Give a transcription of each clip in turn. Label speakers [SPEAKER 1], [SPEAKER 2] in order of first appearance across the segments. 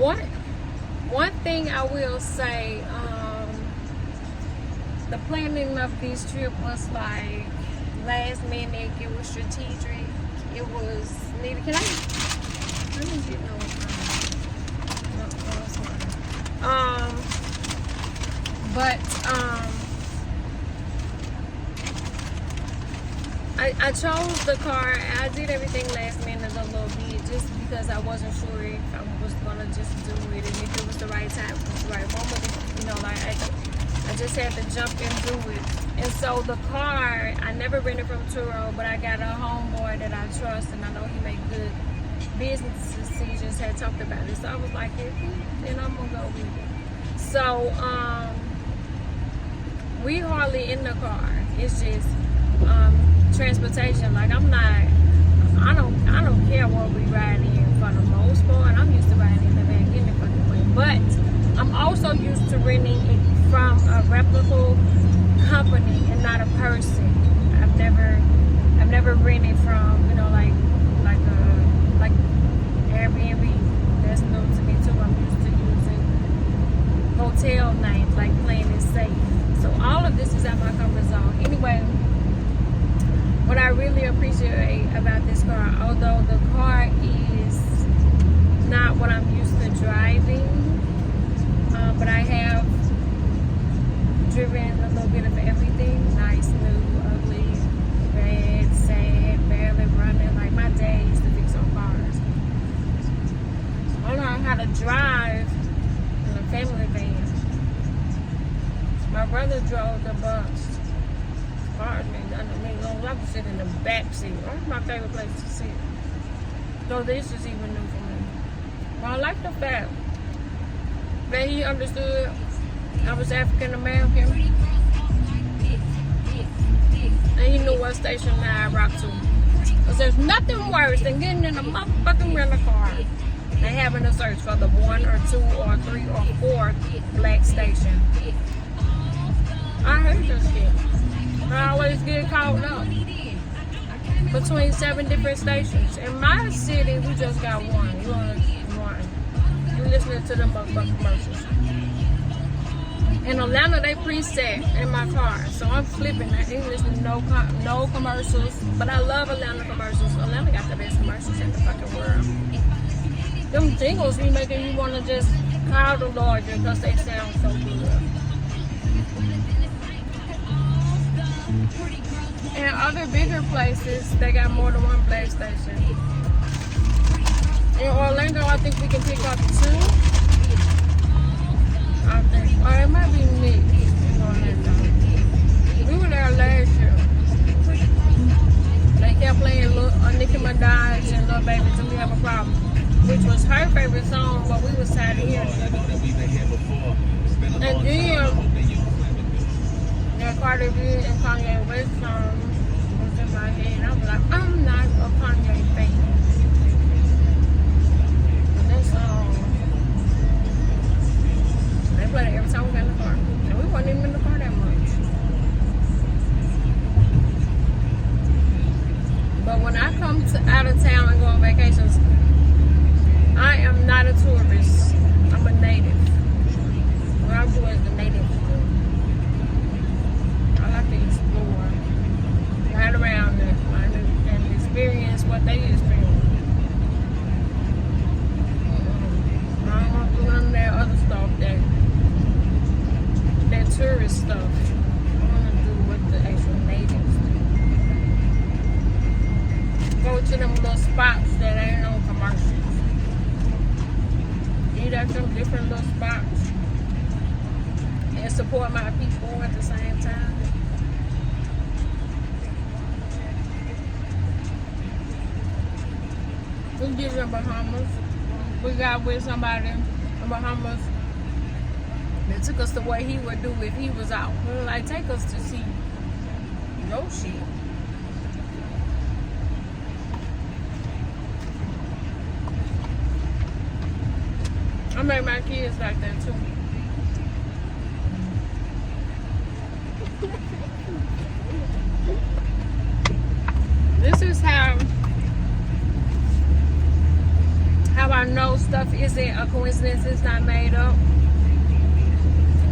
[SPEAKER 1] One thing I will say, the planning of this trip was like last minute. It was strategic. It was needed. Can I? Let me get no. But I chose the car. I did everything last minute a little bit just because I wasn't sure if I was gonna just do it and if it was the right time, the right moment. You know, like I just had to jump and do it. And so the car, I never rented from Turo, but I got a homeboy that I trust and I know he make good business decisions. Had talked about it, so I was like, then I'm gonna go with it. So we hardly in the car. It's just transportation. Like I don't care what we ride in for the most part. I'm used to riding in the back in the fucking way. But I'm also used to renting it from a reputable company and not a person. I've never rented from, you know, like Airbnb. That's new to me too. I'm used to using hotel names, like playing it safe. So all of this is out my comfort zone. Anyway, what I really appreciate about this car, although the car is not what I'm used to driving, but I have driven a little bit of everything. Nice, new, ugly, bad, sad, barely running. Like my dad used to fix on cars. I learned how to drive in a family van. My brother drove the bus. Cars me, nothing me. Long as I could sit in the back seat. That's my favorite place to sit. So this is even new for me. But I like the fact that he understood I was African American. And he knew what station I rocked to. Because there's nothing worse than getting in a motherfucking rental car and having to search for the 1 or 2 or 3 or 4 black station. I hate this shit. I always get caught up between 7 different stations. In my city, we just got one. You only one. You listening to them motherfucking commercials. In Atlanta, they preset in my car, so I'm flipping. I ain't listening to no commercials, but I love Atlanta commercials. Atlanta got the best commercials in the fucking world. Them jingles be making you want to just call the Lord because they sound so good. And other bigger places, they got more than one black station. In Orlando, I think we can pick up 2. I think. Or it might be me in Orlando. We were there last year. They kept playing Nicki Minaj and Lil Baby Till We Have a Problem, which was her favorite song, but we was tired of hearing it. And then Cardi B and Kanye West song was in my head. I was like, I'm not a Kanye fan. But that song, they played it every time we got in the car. And we wasn't even in the car that much. But when I come out of town and go on vacations, I am not a tourist. I'm a native. What I'm doing is the native. I like to explore, ride around and experience what they experience. I don't want to do none of that other stuff, that tourist stuff. I want to do what the actual natives do. Go to them little spots that ain't no commercials. Eat at them different little spots. And support my people at the same time. We get in Bahamas. We got with somebody in Bahamas that took us the way he would do if he was out. We were like, take us to see your shit. I make my kids like that too. This is how how I know stuff isn't a coincidence, it's not made up.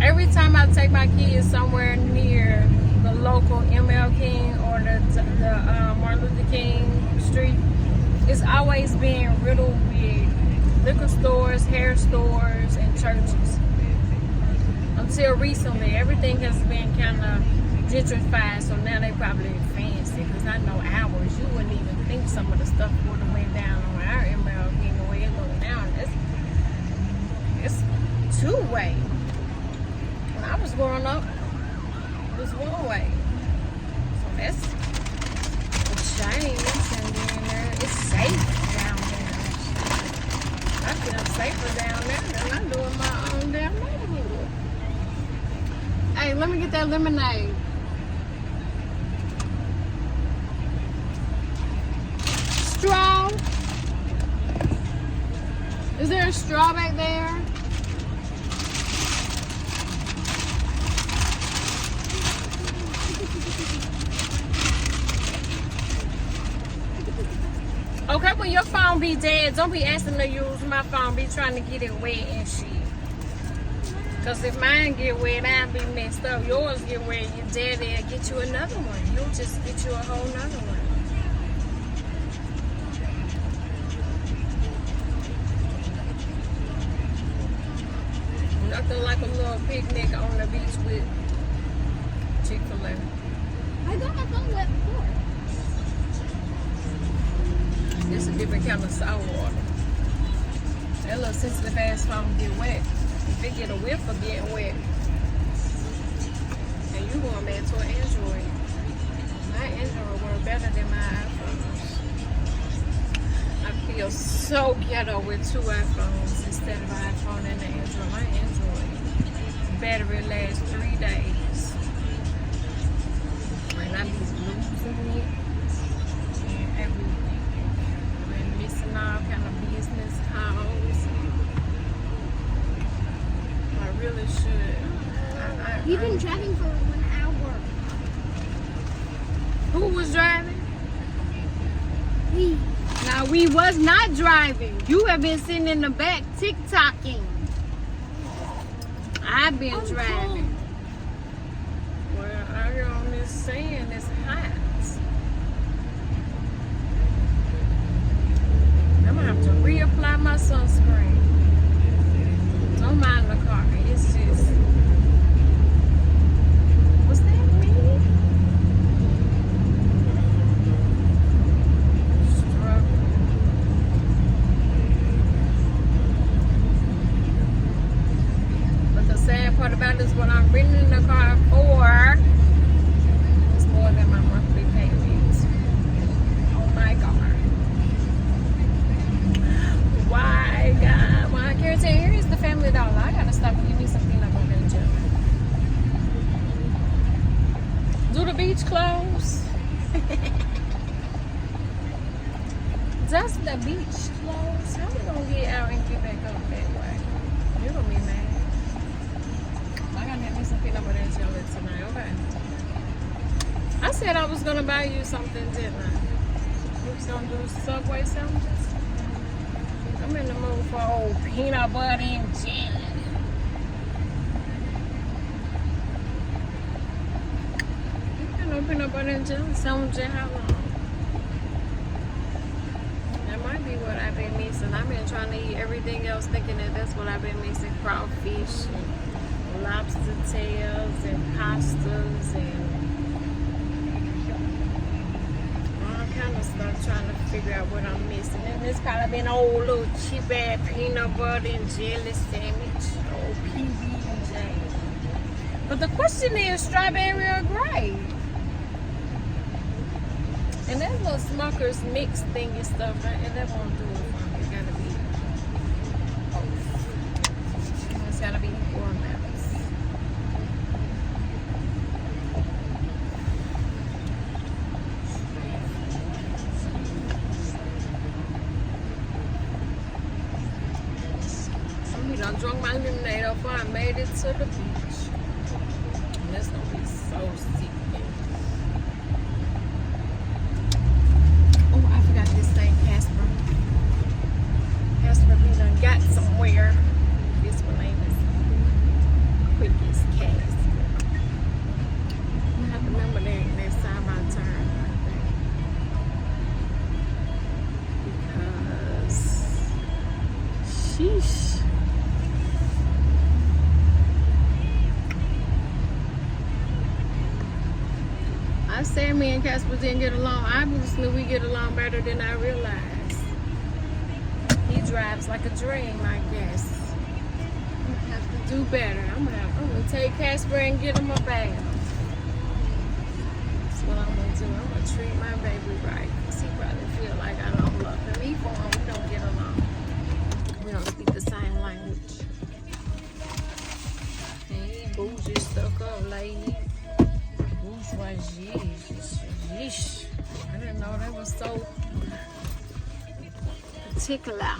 [SPEAKER 1] Every time I take my kids somewhere near the local ML King or the Martin Luther King Street, it's always been riddled with liquor stores, hair stores, and churches. Until recently, everything has been kind of gentrified, so now they probably fancy. Because I know ours, you wouldn't even think some of the stuff would have went down on our ML King the way it looks now. It's two-way. When I was growing up, it was one way. So that's a change, and then it's safe down there. I feel safer down there than I do in my own damn neighborhood. Hey, let me get that lemonade. Straw? Is there a straw back there? Okay, when your phone be dead, don't be asking to use my phone. Be trying to get it wet and shit. Because if mine get wet, I'll be messed up. Yours get wet, your daddy'll get you another one. You'll just get you a whole nother one. Nothing like a little picnic on the beach with Chick-fil-A.
[SPEAKER 2] I got my phone wet before.
[SPEAKER 1] It's a different kind of salt water. That little sensitive ass phone get wet. If it get a whiff of getting wet, and you going back to an Android. My Android work better than my iPhones. I feel so ghetto with two iPhones instead of an iPhone and an Android. My Android battery lasts 3 days. And I be losing it and everything. I've been missing all kind of business calls. I really should.
[SPEAKER 2] We've been driving for 1 hour.
[SPEAKER 1] Who was driving?
[SPEAKER 2] We.
[SPEAKER 1] Now, we was not driving. You have been sitting in the back TikToking. I've been driving. Well, out here on this sand, it's hot. I'm gonna have to reapply my sunscreen. Don't mind the car. It's just. What's that mean? But the sad part about it is what I'm renting the car for is more than my monthly payment on my car. Why, God? Why I can't tell you, here is the Family Dollar. I gotta stop and give me some peanut butter and jelly. Do the beach close? Does the beach close? How we gonna get out and get back up that way? You're gonna be mad. I gotta get me some peanut butter and jelly tonight, okay? I said I was gonna buy you something, didn't I? We was gonna do Subway sandwiches. I'm in the mood for old peanut butter and jelly. You know peanut butter and jelly sandwich in how long? That might be what I've been missing. I've been trying to eat everything else thinking that that's what I've been missing. Crawfish and lobster tails and pastas and kind of stuff, trying to figure out what I'm missing. And it's probably been old little cheap ass peanut butter and jelly sandwich, old PB&J. But the question is, strawberry or grape? And that little Smucker's mix thingy stuff, right? And that won't do it for me. It gotta be both. It's gotta be equal amounts. I drunk my lemonade before I made it to the beach. And that's gonna be so sick. Oh, I forgot this thing, Casper Casper be done got somewhere. This one ain't as quick as Casper. I have to remember that next time I turn, I think. Because, sheesh. I said me and Casper didn't get along. Obviously, we get along better than I realized. He drives like a dream, I guess. I'm gonna have to do better. I'm gonna take Casper and get him a bath. That's what I'm gonna do. I'm gonna treat my baby right. 'Cause he probably feel like I don't love him. He for him, we don't get along. We don't speak the same language. Hey, bougie stuck up lady. Bourgeoisie. Yeesh. I didn't know they were so particular.